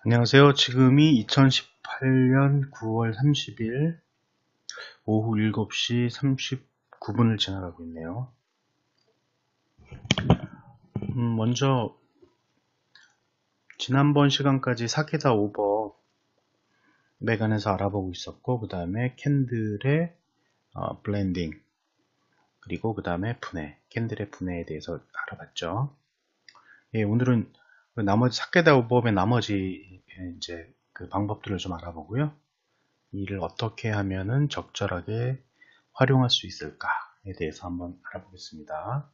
안녕하세요. 지금이 2018년 9월 30일 오후 7시 39분을 지나가고 있네요. 먼저 지난번 시간까지 사케다 오버에 관해서 알아보고 있었고, 그 다음에 캔들의 블렌딩, 그리고 그 다음에 분해, 캔들의 분해에 대해서 알아봤죠. 예, 오늘은 그 나머지 사케다 오버의 나머지 이제 그 방법들을 좀 알아보고요. 이를 어떻게 하면은 적절하게 활용할 수 있을까에 대해서 한번 알아보겠습니다.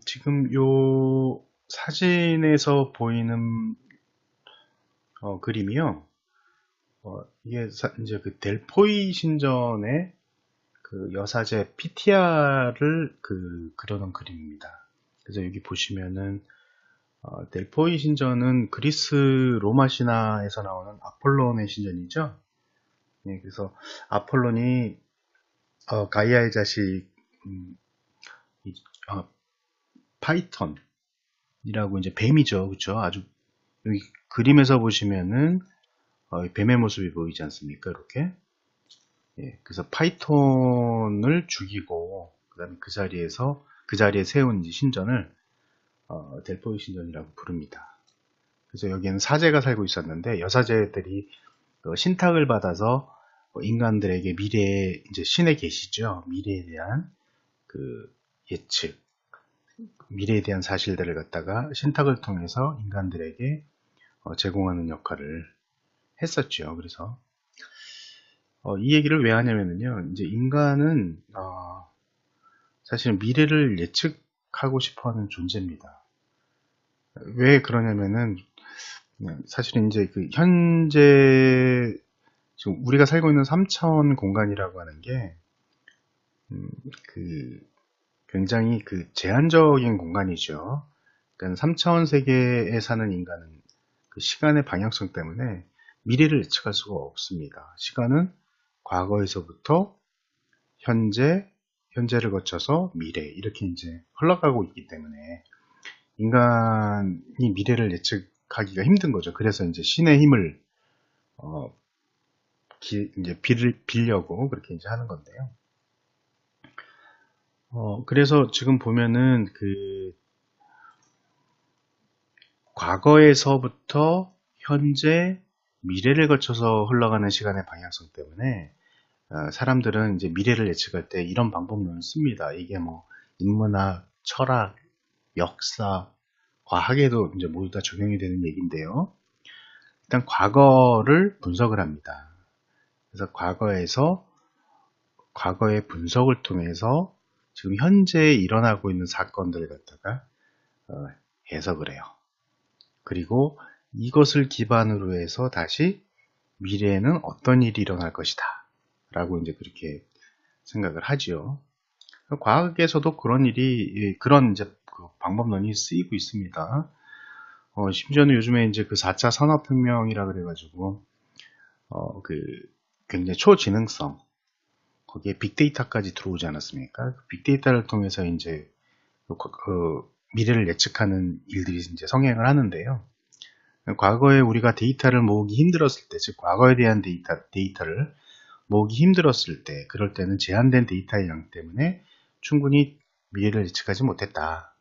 지금 요 사진에서 보이는 그림이요. 이게 이제 그 델포이 신전의 그 여사제 피티아를 그려놓은 그림입니다. 그래서 여기 보시면은 델포이 신전은 그리스 로마 신화에서 나오는 아폴론의 신전이죠. 네, 그래서 아폴론이 가이아의 자식 이, 어, 파이턴이라고 이제 뱀이죠, 그렇죠? 아주 여기 그림에서 보시면은 뱀의 모습이 보이지 않습니까? 이렇게. 예, 그래서 파이톤을 죽이고 그다음에 그 자리에 세운 이제 신전을 델포이 신전이라고 부릅니다. 그래서 여기에는 사제가 살고 있었는데 여사제들이 신탁을 받아서 인간들에게 미래에 이제 신의 계시죠. 미래에 대한 그 예측, 미래에 대한 사실들을 갖다가 신탁을 통해서 인간들에게 제공하는 역할을 했었죠. 그래서 이 얘기를 왜 하냐면요, 이제 인간은 사실 미래를 예측하고 싶어하는 존재입니다. 왜 그러냐면은 사실은 이제 그 현재 지금 우리가 살고 있는 3차원 공간이라고 하는 게 그 굉장히 그 제한적인 공간이죠. 그러니까 3차원 세계에 사는 인간은 그 시간의 방향성 때문에 미래를 예측할 수가 없습니다. 시간은 과거에서부터 현재, 현재를 거쳐서 미래 이렇게 이제 흘러가고 있기 때문에 인간이 미래를 예측하기가 힘든 거죠. 그래서 이제 신의 힘을 이제 빌려고 그렇게 이제 하는 건데요. 그래서 지금 보면은 과거에서부터 현재, 미래를 거쳐서 흘러가는 시간의 방향성 때문에 사람들은 이제 미래를 예측할 때 이런 방법론을 씁니다. 이게 뭐 인문학, 철학, 역사, 과학에도 이제 모두 다 적용이 되는 얘기인데요. 일단 과거를 분석을 합니다. 그래서 과거의 분석을 통해서 지금 현재 일어나고 있는 사건들을 갖다가 해석을 해요. 그리고 이것을 기반으로 해서 다시 미래에는 어떤 일이 일어날 것이다 라고 이제 그렇게 생각을 하지요. 과학에서도 그런 이제 그 방법론이 쓰이고 있습니다. 심지어는 요즘에 이제 그 4차 산업혁명이라 그래가지고 그 굉장히 초지능성, 거기에 빅데이터까지 들어오지 않았습니까? 빅데이터를 통해서 이제 미래를 예측하는 일들이 이제 성행을 하는데요. 과거에 우리가 데이터를 모으기 힘들었을 때, 즉 과거에 대한 데이터를 모으기 힘들었을 때, 그럴 때는 제한된 데이터의 양 때문에 충분히 미래를 예측하지 못했다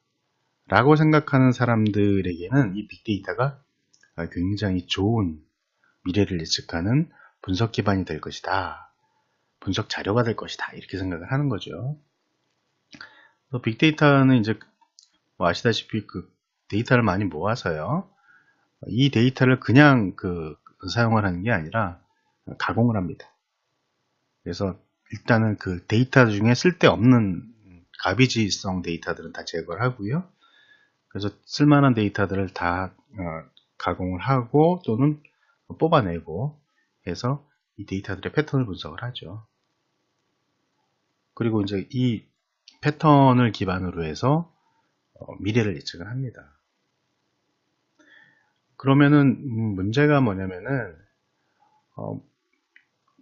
라고 생각하는 사람들에게는 이 빅데이터가 굉장히 좋은 미래를 예측하는 분석 기반이 될 것이다, 분석 자료가 될 것이다, 이렇게 생각을 하는 거죠. 빅데이터는 이제 뭐 아시다시피 그 데이터를 많이 모아서요, 이 데이터를 그냥 사용을 하는 게 아니라 가공을 합니다. 그래서 일단은 그 데이터 중에 쓸데없는 가비지성 데이터들은 다 제거를 하고요. 그래서 쓸만한 데이터들을 다 가공을 하고 또는 뽑아내고 해서 이 데이터들의 패턴을 분석을 하죠. 그리고 이제 이 패턴을 기반으로 해서 미래를 예측을 합니다. 그러면은 문제가 뭐냐면은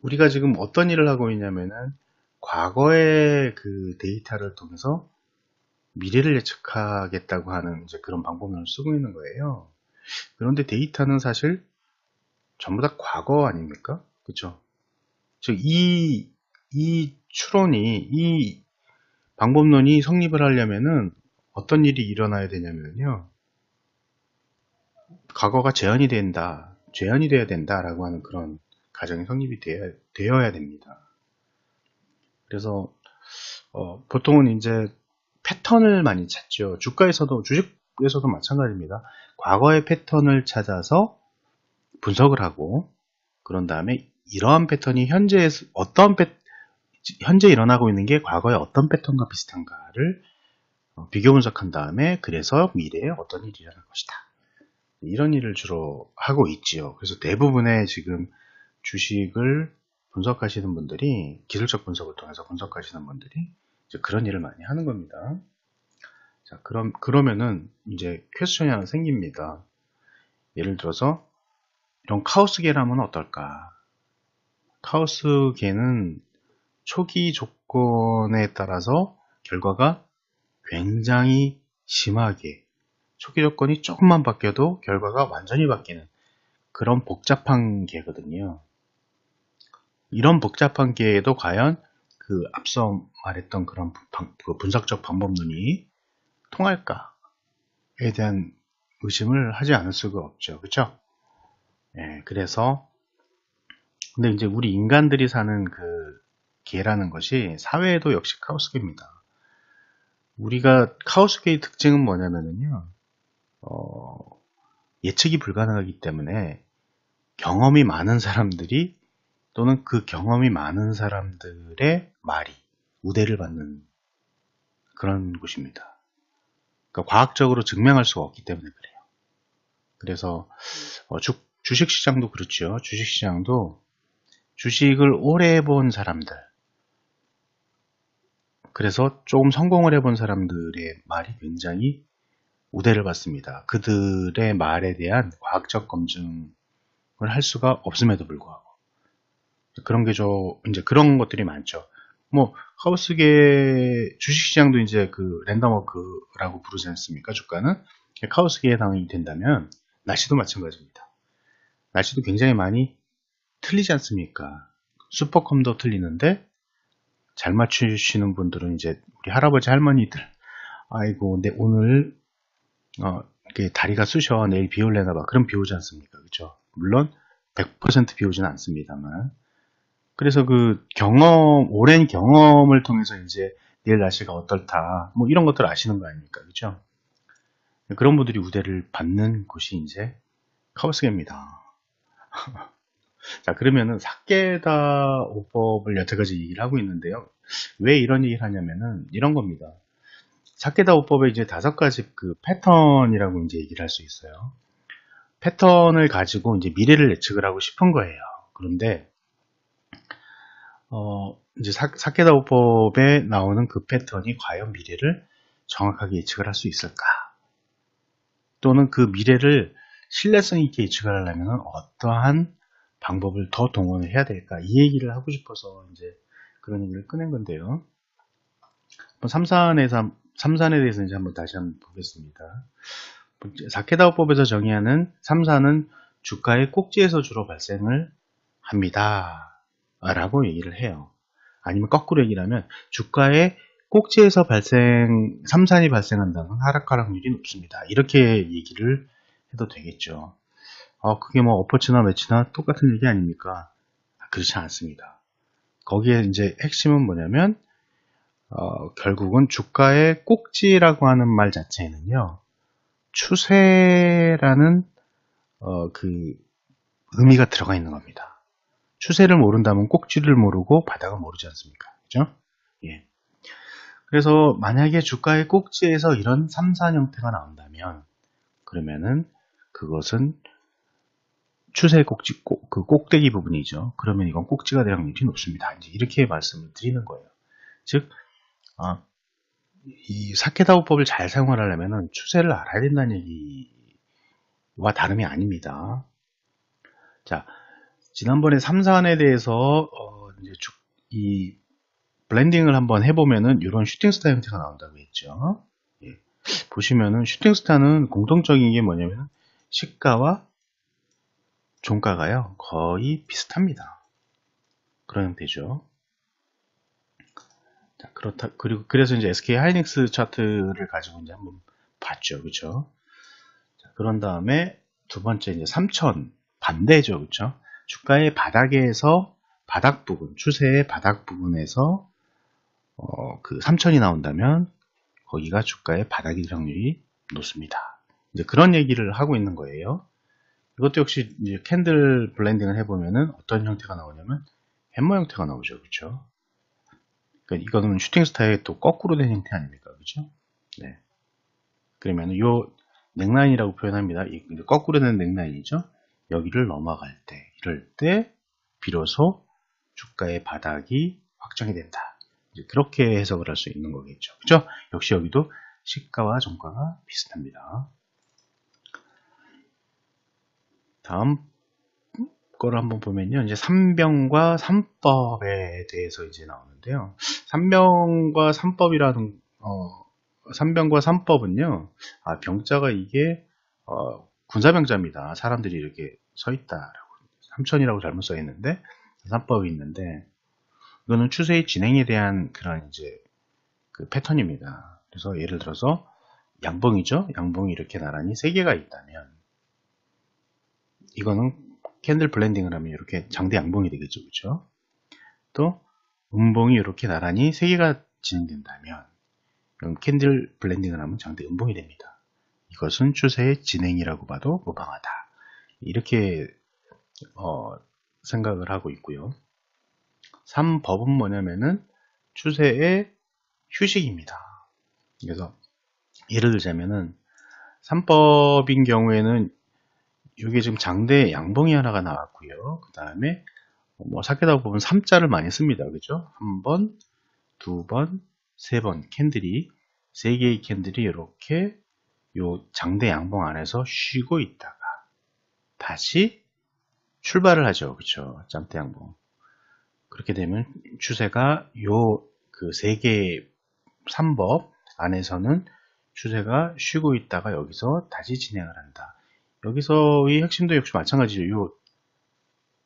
우리가 지금 어떤 일을 하고 있냐면은 과거의 그 데이터를 통해서 미래를 예측하겠다고 하는 이제 그런 방법론을 쓰고 있는 거예요. 그런데 데이터는 사실 전부 다 과거 아닙니까? 그쵸? 즉, 이 추론이, 이 방법론이 성립을 하려면은 어떤 일이 일어나야 되냐면요. 과거가 재현이 돼야 된다라고 하는 그런 가정이 성립이 되어야 됩니다. 그래서, 보통은 이제 패턴을 많이 찾죠. 주식에서도 마찬가지입니다. 과거의 패턴을 찾아서 분석을 하고, 그런 다음에 이러한 패턴이 현재 일어나고 있는 게 과거의 어떤 패턴과 비슷한가를 비교 분석한 다음에 그래서 미래에 어떤 일이 일어날 것이다. 이런 일을 주로 하고 있지요. 그래서 대부분의 지금 주식을 분석하시는 분들이, 기술적 분석을 통해서 분석하시는 분들이 이제 그런 일을 많이 하는 겁니다. 자, 그러면은 이제 퀘스천이 하나 생깁니다. 예를 들어서 이런 카오스계라면 어떨까? 카오스계는 초기 조건에 따라서 결과가 굉장히 심하게, 초기 조건이 조금만 바뀌어도 결과가 완전히 바뀌는 그런 복잡한 계거든요. 이런 복잡한 계에도 과연 그 앞서 말했던 그런 그 분석적 방법론이 통할까에 대한 의심을 하지 않을 수가 없죠. 그렇죠? 예, 그래서 근데 이제 우리 인간들이 사는 그 계라는 것이 사회에도 역시 카오스계입니다. 우리가 카오스계의 특징은 뭐냐면요. 예측이 불가능하기 때문에 경험이 많은 사람들이 또는 그 경험이 많은 사람들의 말이 우대를 받는 그런 곳입니다. 그러니까 과학적으로 증명할 수가 없기 때문에 그래요. 그래서 주식시장도 그렇죠. 주식시장도 주식을 오래 해본 사람들, 그래서 조금 성공을 해본 사람들의 말이 굉장히 우대를 받습니다. 그들의 말에 대한 과학적 검증을 할 수가 없음에도 불구하고 그런 게 이제 그런 것들이 많죠. 뭐 카오스계 주식시장도 이제 그 랜덤워크라고 부르지 않습니까? 주가는 카오스계에 해당이 된다면 날씨도 마찬가지입니다. 날씨도 굉장히 많이 틀리지 않습니까? 슈퍼컴도 틀리는데 잘 맞추시는 분들은 이제 우리 할아버지 할머니들, 아이고 오늘 다리가 쑤셔 내일 비 올래나 봐, 그럼 비 오지 않습니까? 그렇죠? 물론 100% 비 오지는 않습니다만, 그래서 그 오랜 경험을 통해서 이제 내일 날씨가 어떨다, 뭐 이런 것들 아시는 거 아닙니까? 그죠? 그런 분들이 우대를 받는 곳이 이제 카오스계입니다. 자, 그러면은 사케다 오법을 여태까지 얘기를 하고 있는데요. 왜 이런 얘기를 하냐면은 이런 겁니다. 사케다 오법에 이제 5가지 그 패턴이라고 이제 얘기를 할 수 있어요. 패턴을 가지고 이제 미래를 예측을 하고 싶은 거예요. 그런데 이제 사케다 오법에 나오는 그 패턴이 과연 미래를 정확하게 예측을 할 수 있을까? 또는 그 미래를 신뢰성 있게 예측을 하려면 어떠한 방법을 더 동원을 해야 될까? 이 얘기를 하고 싶어서 이제 그런 얘기를 꺼낸 건데요. 삼산에 대해서 이제 다시 한번 보겠습니다. 사케다오법에서 정의하는 삼산은 주가의 꼭지에서 주로 발생을 합니다. 라고 얘기를 해요. 아니면 거꾸로 얘기를 하면 주가의 꼭지에서 삼산이 발생한다는 하락할 확률이 높습니다. 이렇게 얘기를 해도 되겠죠. 그게 뭐 어퍼치나 매치나 똑같은 얘기 아닙니까? 그렇지 않습니다. 거기에 이제 핵심은 뭐냐면 결국은 주가의 꼭지라고 하는 말 자체에는요, 추세라는 그 의미가 들어가 있는 겁니다. 추세를 모른다면 꼭지를 모르고 바닥을 모르지 않습니까? 그죠? 예. 그래서 만약에 주가의 꼭지에서 이런 3산 형태가 나온다면 그러면은 그것은 추세 꼭지, 그 꼭대기 부분이죠. 그러면 이건 꼭지가 될 확률이 높습니다. 이제 이렇게 말씀을 드리는 거예요. 즉, 이 사케다오법을 잘 사용을 하려면 추세를 알아야 된다는 얘기와 다름이 아닙니다. 자, 지난번에 3산에 대해서 이제 이 블렌딩을 한번 해보면은 이런 슈팅스타 형태가 나온다고 했죠. 예. 보시면은 슈팅스타는 공통적인 게 뭐냐면 시가와 종가가요 거의 비슷합니다. 그런 형태죠. 자, 그래서 이제 SK 하이닉스 차트를 가지고 이제 한번 봤죠, 그렇죠? 그런 다음에 두 번째 이제 3000 반대죠, 그렇죠? 주가의 바닥에서 바닥 부분, 추세의 바닥 부분에서 그 3000이 나온다면 거기가 주가의 바닥일 확률이 높습니다. 이제 그런 얘기를 하고 있는 거예요. 이것도 역시 이제 캔들 블렌딩을 해보면은 어떤 형태가 나오냐면 햄머 형태가 나오죠, 그렇죠? 그러니까 이거는 슈팅 스타의 또 거꾸로 된 형태 아닙니까, 그렇죠? 네. 그러면 요 넥라인이라고 표현합니다. 이제 거꾸로 된 넥라인이죠. 여기를 넘어갈 때, 이럴 때 비로소 주가의 바닥이 확정이 된다. 이제 그렇게 해석을 할 수 있는 거겠죠. 그죠? 역시 여기도 시가와 종가가 비슷합니다. 다음 거를 한번 보면요. 이제 3병과 3법에 대해서 이제 나오는데요. 3병과 3법이라는, 3병과 3법은요. 아, 병자가 이게, 군사병자입니다. 사람들이 이렇게 서 있다라고. 3000이라고 잘못 써 있는데, 3법이 있는데, 이거는 추세의 진행에 대한 그런 이제 그 패턴입니다. 그래서 예를 들어서 양봉이죠. 양봉이 이렇게 나란히 3개가 있다면, 이거는 캔들 블렌딩을 하면 이렇게 장대 양봉이 되겠죠, 그렇죠? 또 음봉이 이렇게 나란히 3개가 진행된다면, 그럼 캔들 블렌딩을 하면 장대 음봉이 됩니다. 이것은 추세의 진행이라고 봐도 무방하다. 이렇게 생각을 하고 있고요. 3법은 뭐냐면은 추세의 휴식입니다. 그래서 예를 들자면은 3법인 경우에는 이게 지금 장대 양봉이 하나가 나왔고요. 그 다음에 뭐 사케다 보면 3자를 많이 씁니다. 그죠? 한 번, 두 번, 세 번 캔들이 3개의 캔들이 이렇게 요 장대 양봉 안에서 쉬고 있다가 다시 출발을 하죠. 그쵸? 장대 양봉. 그렇게 되면 추세가 요 그 3개의 3법 안에서는 추세가 쉬고 있다가 여기서 다시 진행을 한다. 여기서의 핵심도 역시 마찬가지죠. 요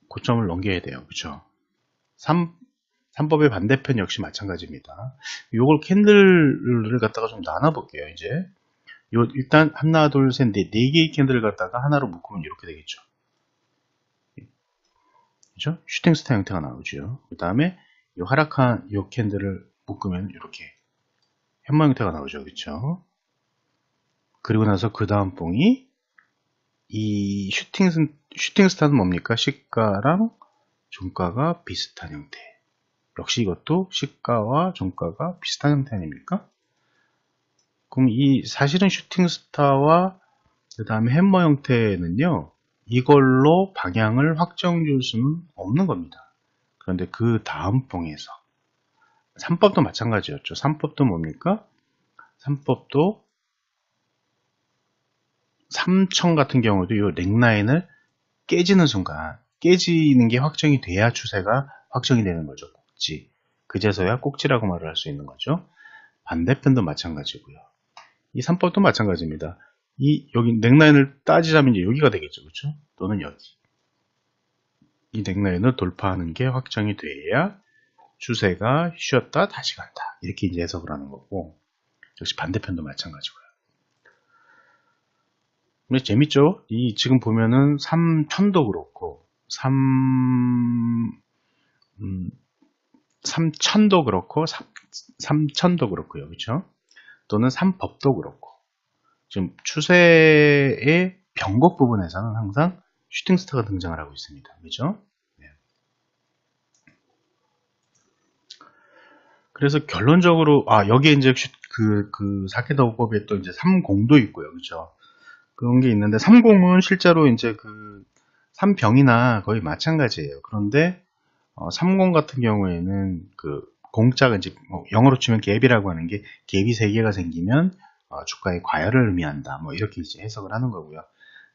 고점을 넘겨야 돼요. 그쵸? 3법의 반대편 역시 마찬가지입니다. 요걸 캔들을 갖다가 좀 나눠볼게요. 이제 일단 하나, 둘, 셋, 넷, 4개의 캔들을 갖다가 하나로 묶으면 이렇게 되겠죠. 그죠? 슈팅스타 형태가 나오죠. 그 다음에 이 하락한 이 캔들을 묶으면 이렇게 햄머 형태가 나오죠. 그렇죠? 그리고 나서 그 다음 봉이 이 슈팅스타는 뭡니까? 시가랑 종가가 비슷한 형태. 역시 이것도 시가와 종가가 비슷한 형태 아닙니까? 그럼 이 사실은 슈팅스타와 그 다음에 햄머 형태는요. 이걸로 방향을 확정 줄 수는 없는 겁니다. 그런데 그 다음 봉에서 3법도 마찬가지였죠. 3법도 뭡니까? 3법도 3000 같은 경우도 이 넥라인을 깨지는 순간 깨지는 게 확정이 돼야 추세가 확정이 되는 거죠. 꼭지. 그제서야 꼭지라고 말을 할 수 있는 거죠. 반대편도 마찬가지고요. 이 3법도 마찬가지입니다. 여기 넥라인을 따지자면 이제 여기가 되겠죠. 그렇죠? 또는 여기. 이 넥라인을 돌파하는 게 확정이 돼야 추세가 쉬었다 다시 간다. 이렇게 이제 해석을 하는 거고, 역시 반대편도 마찬가지고요. 근데 재밌죠? 지금 보면은 3000도 그렇고, 3000도 그렇고, 3000도 그렇고요. 그렇죠? 또는 3법도 그렇고. 지금 추세의 변곡 부분에서는 항상 슈팅스타가 등장을 하고 있습니다. 그죠? 네. 그래서 결론적으로, 여기에 이제 사케다오법에 또 이제 30도 있고요. 그죠? 그런 게 있는데, 30은 실제로 이제 3병이나 거의 마찬가지예요. 그런데, 30 같은 경우에는 공짜가 이제 영어로 치면 갭이라고 하는 게 갭이 3개가 생기면 주가의 과열을 의미한다. 뭐 이렇게 이제 해석을 하는 거고요.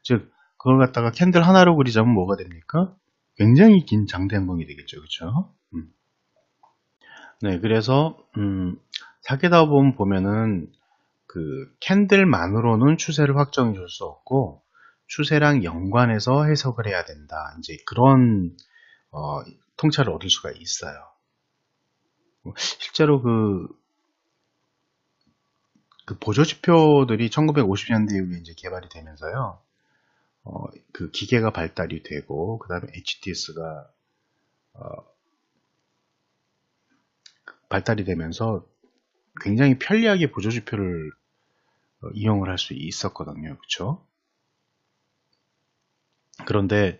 즉 그걸 갖다가 캔들 하나로 그리자면 뭐가 됩니까? 굉장히 긴 장대 양봉이 되겠죠. 그렇죠? 네, 그래서 사케다오법 보면은 캔들만으로는 추세를 확정해 줄 수 없고 추세랑 연관해서 해석을 해야 된다. 이제 그런 통찰을 얻을 수가 있어요. 실제로 그 보조지표들이 1950년대 이후에 이제 개발이 되면서요. 그 기계가 발달이 되고, 그 다음에 HTS가 발달이 되면서 굉장히 편리하게 보조지표를 이용을 할 수 있었거든요. 그쵸? 그런데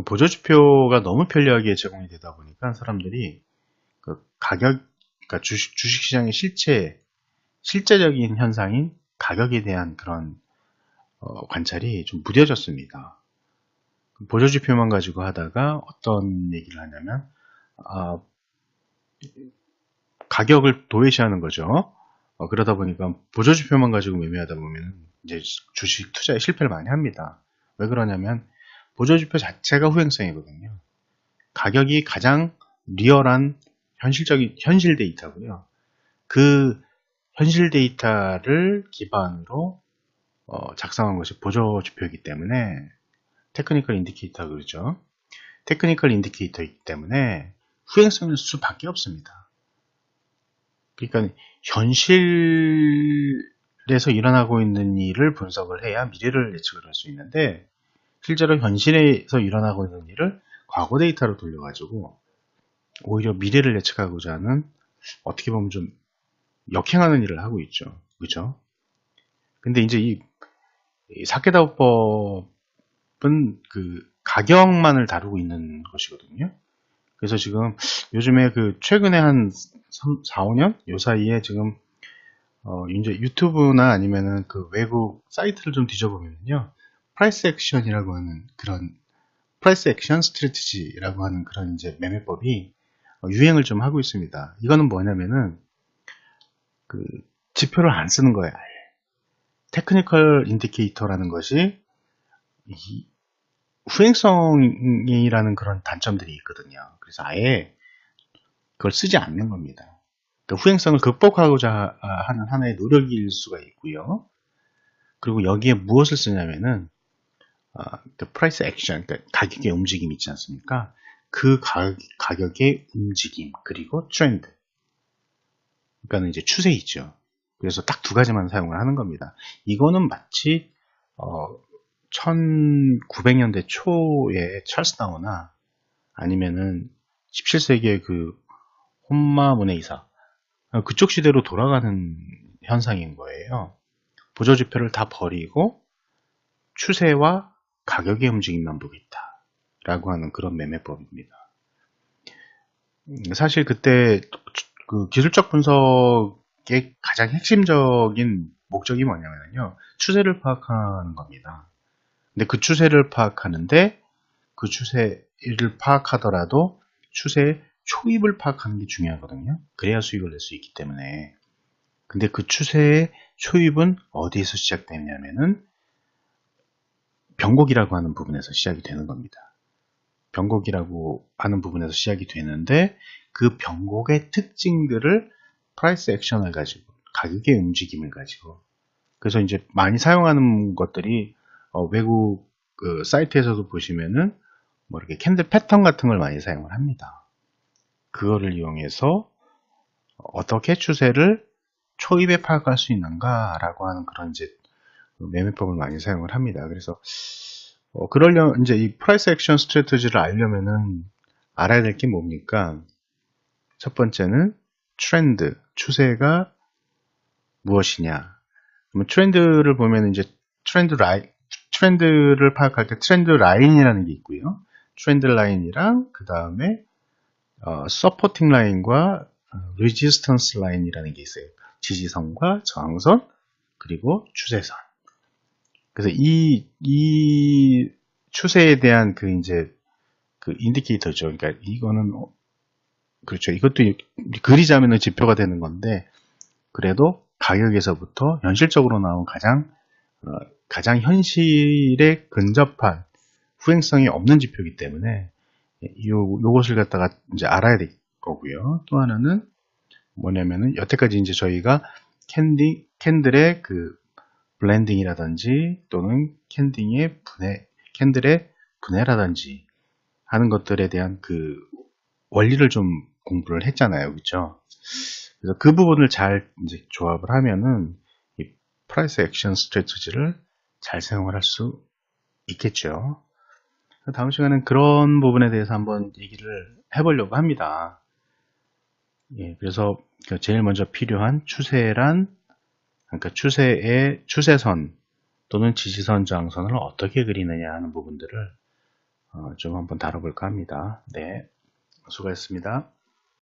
보조지표가 너무 편리하게 제공이 되다 보니까 사람들이 그 가격, 그러니까 주식시장의 실제적인 현상인 가격에 대한 그런 관찰이 좀 무뎌졌습니다. 보조지표만 가지고 하다가 어떤 얘기를 하냐면 가격을 도외시하는 거죠. 그러다 보니까 보조지표만 가지고 매매하다 보면 이제 주식 투자에 실패를 많이 합니다. 왜 그러냐면 보조지표 자체가 후행성이거든요. 가격이 가장 리얼한 현실 데이터고요. 그 현실 데이터를 기반으로 작성한 것이 보조지표이기 때문에 테크니컬 인디케이터가 그러죠. 테크니컬 인디케이터이기 때문에 후행성일 수밖에 없습니다. 그러니까 현실에서 일어나고 있는 일을 분석을 해야 미래를 예측을 할 수 있는데 실제로 현실에서 일어나고 있는 일을 과거 데이터로 돌려가지고 오히려 미래를 예측하고자 하는 어떻게 보면 좀 역행하는 일을 하고 있죠. 그죠? 근데 이제 이 사케다법은 그 가격만을 다루고 있는 것이거든요. 그래서 지금 요즘에 그 최근에 한 4, 5년? 요 사이에 지금 이제 유튜브나 아니면은 그 외국 사이트를 좀 뒤져보면요. 프라이스 액션이라고 하는 그런 프라이스 액션 스트래티지라고 하는 그런 이제 매매법이 유행을 좀 하고 있습니다. 이거는 뭐냐면은 그 지표를 안 쓰는 거예요. 테크니컬 인디케이터라는 것이 이 후행성이라는 그런 단점들이 있거든요. 그래서 아예 그걸 쓰지 않는 겁니다. 그러니까 후행성을 극복하고자 하는 하나의 노력일 수가 있고요. 그리고 여기에 무엇을 쓰냐면은 그 프라이스 액션, 그러니까 가격의 움직임 있지 않습니까? 그 가격의 움직임 그리고 트렌드. 그러니까 이제 추세 있죠. 그래서 딱 두 가지만 사용을 하는 겁니다. 이거는 마치 1900년대 초에 찰스 다우나 아니면은 17세기의 그 혼마 문해이사 그쪽 시대로 돌아가는 현상인 거예요. 보조지표를 다 버리고 추세와 가격의 움직임만 보겠다 라고 하는 그런 매매법입니다. 사실 그때 그 기술적 분석의 가장 핵심적인 목적이 뭐냐면요. 추세를 파악하는 겁니다. 근데 그 추세를 파악하는데 그 추세를 파악하더라도 추세의 초입을 파악하는 게 중요하거든요. 그래야 수익을 낼 수 있기 때문에. 근데 그 추세의 초입은 어디에서 시작되냐면은 변곡이라고 하는 부분에서 시작이 되는 겁니다. 변곡이라고 하는 부분에서 시작이 되는데 그 변곡의 특징들을 프라이스 액션을 가지고 가격의 움직임을 가지고 그래서 이제 많이 사용하는 것들이 외국 그 사이트에서도 보시면은 뭐 이렇게 캔들 패턴 같은 걸 많이 사용을 합니다. 그거를 이용해서 어떻게 추세를 초입에 파악할 수 있는가라고 하는 그런 이제 매매법을 많이 사용을 합니다. 그래서 그러려면 이제 이 프라이스 액션 스트래티지를 알려면은 알아야 될 게 뭡니까? 첫 번째는 트렌드, 추세가 무엇이냐. 그러면 트렌드를 보면 이제 트렌드를 파악할 때 트렌드 라인이라는 게 있고요. 트렌드 라인이랑 그 다음에 서포팅 라인과 레지스턴스 라인이라는 게 있어요. 지지선과 저항선 그리고 추세선. 그래서 이 추세에 대한 그 이제 그 인디케이터죠. 그러니까 이거는 그렇죠. 이것도 그리자면은 지표가 되는 건데 그래도 가격에서부터 현실적으로 나온 가장 현실에 근접한 후행성이 없는 지표이기 때문에 요것을 갖다가 이제 알아야 될 거고요. 또 하나는 뭐냐면은 여태까지 이제 저희가 캔들의 그 블렌딩이라든지 또는 캔들의 분해라든지 하는 것들에 대한 그 원리를 좀 공부를 했잖아요. 그렇죠? 그래서 그 부분을 잘 이제 조합을 하면은 이 프라이스 액션 스트래티지를 잘 사용을 할 수 있겠죠. 다음 시간엔 그런 부분에 대해서 한번 얘기를 해보려고 합니다. 예, 그래서 제일 먼저 필요한 추세란, 그러니까 추세의 추세선 또는 지지선, 저항선을 어떻게 그리느냐 하는 부분들을 좀 한번 다뤄볼까 합니다. 네, 수고하셨습니다.